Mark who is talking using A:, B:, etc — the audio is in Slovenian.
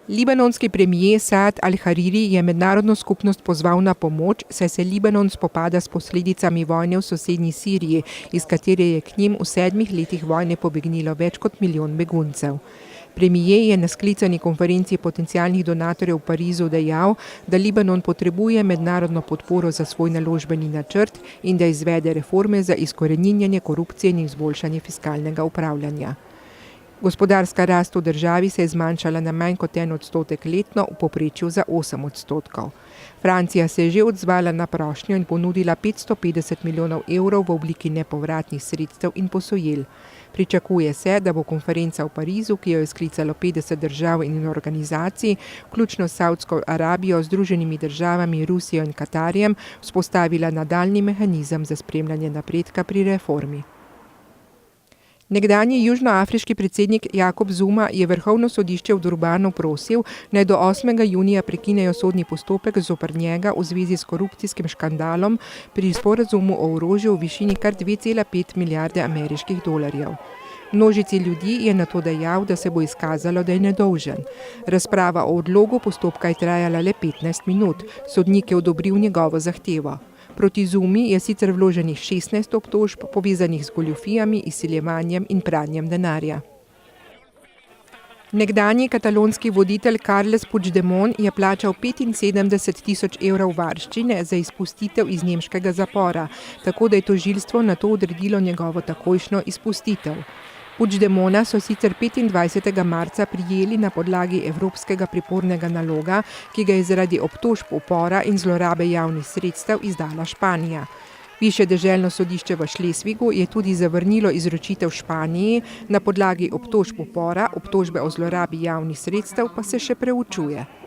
A: Libanonski premijer Saad al-Hariri je mednarodno skupnost pozval na pomoč, saj se Libanon spopada s posledicami vojne v sosednji Siriji, iz katere je k njim v 7 letih vojne pobegnilo več kot milijon beguncev. Premijer je na sklicani konferenci potencialnih donatorjev v Parizu dejal, da Libanon potrebuje mednarodno podporo za svoj naložbeni načrt in da izvede reforme za izkoreninjanje korupcije in izboljšanje fiskalnega upravljanja. Gospodarska rast v državi se je zmanjšala na manj kot 1% letno, v povprečju za 8%. Francija se je že odzvala na prošnjo in ponudila 550 milijonov evrov v obliki nepovratnih sredstev in posojil. Pričakuje se, da bo konferenca v Parizu, ki jo je sklicalo 50 držav in organizacij, vključno s Savdsko Arabijo, Združenimi državami, Rusijo in Katarjem, vzpostavila nadaljnji mehanizem za spremljanje napredka pri reformi. Nekdanji južnoafriški predsednik Jacob Zuma je Vrhovno sodišče v Durbanu prosil, naj do 8. junija prekinejo sodni postopek zoper njega v zvezi s korupcijskim škandalom pri sporazumu o orožju v višini kar 2,5 milijarde ameriških dolarjev. Množici ljudi je nato dejal, da se bo izkazalo, da je nedolžen. Razprava o odlogu postopka je trajala le 15 minut, sodnik je odobril njegovo zahtevo. Proti Zumi je sicer vloženih 16 obtožb, povezanih z goljufijami, izsiljevanjem in pranjem denarja. Nekdanji katalonski voditelj Carles Puigdemont je plačal 75 tisoč evrov varščine za izpustitev iz nemškega zapora, tako da je tožilstvo nato odredilo njegovo takojšnjo izpustitev. Puigdemonta so sicer 25. marca prijeli na podlagi evropskega pripornega naloga, ki ga je zaradi obtožb upora in zlorabe javnih sredstev izdala Španija. Višje deželno sodišče v Šlesvigu je tudi zavrnilo izročitev Španiji na podlagi obtožb upora, obtožbe o zlorabi javnih sredstev pa se še preučuje.